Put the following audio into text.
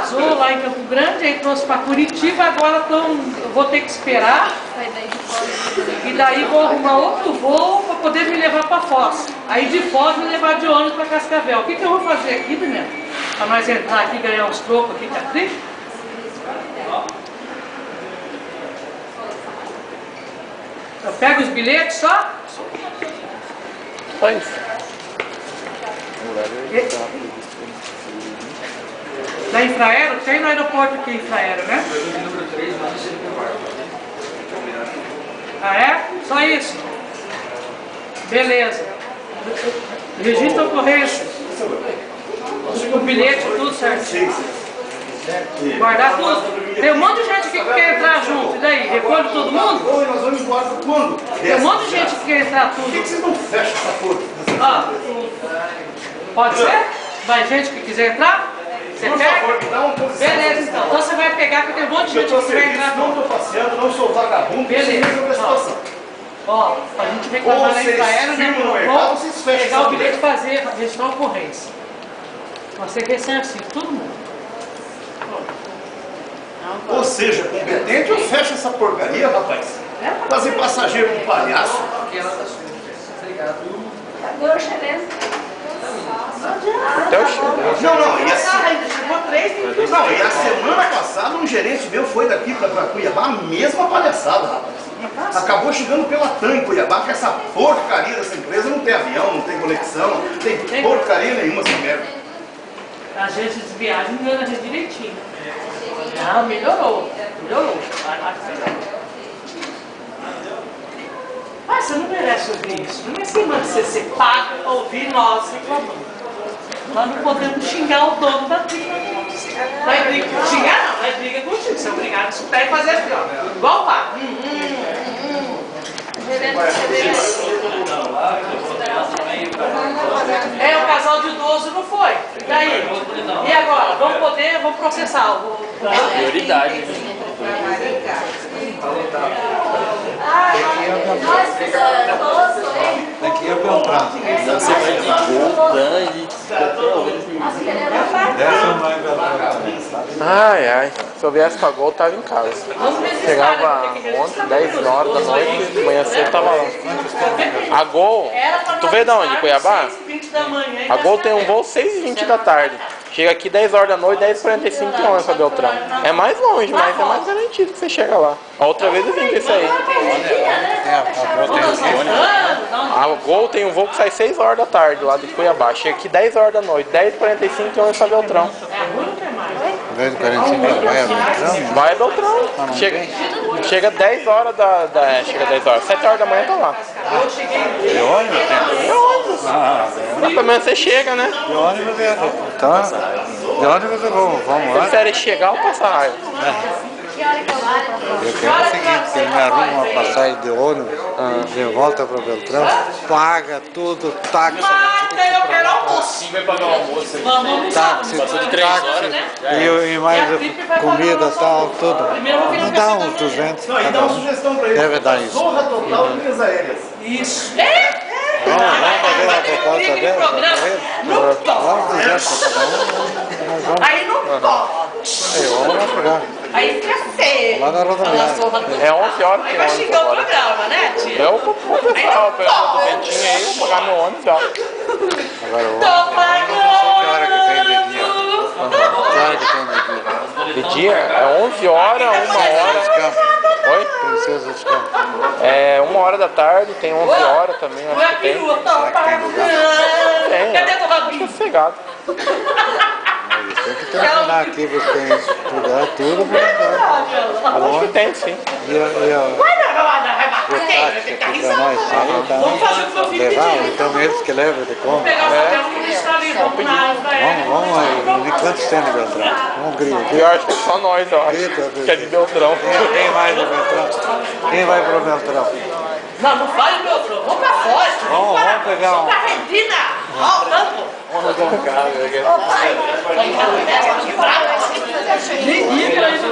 atrasou lá em Campo Grande, aí trouxe para Curitiba, agora eu vou ter que esperar. E daí vou arrumar outro voo para poder me levar para Foz. Aí de Foz me levar de ônibus para Cascavel. O que eu vou fazer aqui, Daniel? Para nós entrar aqui e ganhar uns trocos aqui com a Tri? Eu pego os bilhetes só? Só isso. Da Infraero? Tem no aeroporto aqui, Infraero, né? Ah, é? Só isso? Beleza. Registra a ocorrência. O bilhete, tudo certinho. Guardar tudo. Tem um monte de gente aqui que quer entrar junto. E daí? Recolhe todo mundo? Oi, nós vamos embora quando? Tem um monte de gente que quer entrar Por que tudo. vocês não fecham essa porta? Ah, pode ser? Vai gente que quiser entrar? Você Por pega? favor, me dá uma posição. Beleza, então. Então você vai pegar, porque tem um monte de Eu gente estou a que quer serviço, entrar não junto. estou passeando, não sou vagabundo. Beleza. Resolver a situação. Ó, a gente reclamar Ou na vocês Infraero, né? firmam no Vamos mercado, vocês fecham pegar essa o bilhete e fazer, registrar a ocorrência. Você ressarcir todo mundo. Ou seja, competente ou fecha essa porcaria, rapaz. Fazer passageiro com palhaço. Até o chão. Não, e assim. ainda chegou 3 Não, e a semana passada um gerente meu foi daqui para Cuiabá, a mesma palhaçada, rapaz. Acabou chegando pela TAM em Cuiabá, que essa porcaria dessa empresa não tem avião, não tem conexão, não tem porcaria nenhuma essa merda. A agência de viagem ganha direitinho. Não, melhorou. Melhorou. Ah, você não merece ouvir isso. Não é assim, mas você paga para ouvir nós reclamando. Nós não podemos xingar o dono da briga. Vai briga. Xingar não, vai briga contigo. Você é obrigado a escutar e fazer assim, ó. Igual lá. É, o casal de idoso não foi. E daí? E agora? Vamos processar o... Prioridade. Daqui é Beltrão. Você vai de gol, Dani, Dessa não é Beltrão. Ai. Se eu viesse pra Gol, eu tava em casa. Chegava ontem, 10 horas da noite, amanhã cedo tava lá. A Gol, tu veio da onde? Cuiabá? A Gol tem um voo 6h20 da tarde. Chega aqui 10 horas da noite, 10h45 km pra Beltrão. É mais longe, mas é mais garantido que você chega lá. A outra vez eu vim com isso aí. A Gol tem um voo que sai 6 horas da tarde lá de Cuiabá. Chega aqui 10 horas da noite, 10h45 km pra Beltrão. Ao invés do 45 vai a Beltrão? Vai a Beltrão. Chega 10 horas chega 10 horas, 7 horas da manhã tá lá. De ônibus? É ônibus. Mas pelo menos você chega, né? De ônibus é. Tá. De ônibus é bom. Vamos Você lá. prefere chegar ou passar raiva? Eu quero o seguinte, se ele me arruma uma passagem de ônibus, de volta para Beltrão, paga tudo, táxi, Eu quero almoço. Vai pagar o almoço. Vamos táxi, e mais comida e tal, tudo. Não dá uns 200 Não, e dá cada uma um. sugestão para ele. Deve dar isso. Zorra total de linhas aéreas. Isso. Vamos fazer uma proposta dele? Não pode. Vamos dizer para cada um. Nós vamos. Aí não pode. Aí, vamos lá pegar. Aí fica feio. Lá na rodoviária. É 11 horas Aí que vai ônibus xingar o agora. programa, né, tia? Eu vou pessoal, pergunta do Bentinho aí, vou pagar meu ônibus já. Agora eu vou. Tô pagando. Que hora que tem de dia? Que hora que tem de dia? De dia é 11 horas, 1 hora. Oi? Princesa de Campos. É 1 hora da tarde, tem 11 horas também, Não acho é que tem. perua, tô pagando. Tem, Cadê né? o Robinho? Sossegado. Tem que terminar aqui, ver se tem estudar tudo para Acho que tem, sim. E a Vai bater, vai táxi ter aqui carro para nós sair, tá? Vamos fazer o que meu filho Levar, pediu. então eles que levam de compra. Pegar o papel que ele está ali, vamos na Vamos aí, enquanto tem de Beltrão. Vamos gritar. Eu acho que é só nós, eu acho. Que é de Beltrão. Quem mais de Beltrão? Quem vai para o Beltrão? Não, não fale meu filho. Vamos pra fora. Vamos pegar um. Vamos pra Argentina. Ó, o campo. Vamos dar um carro. Ô, pai. Vamos pra Argentina. Nem liga isso.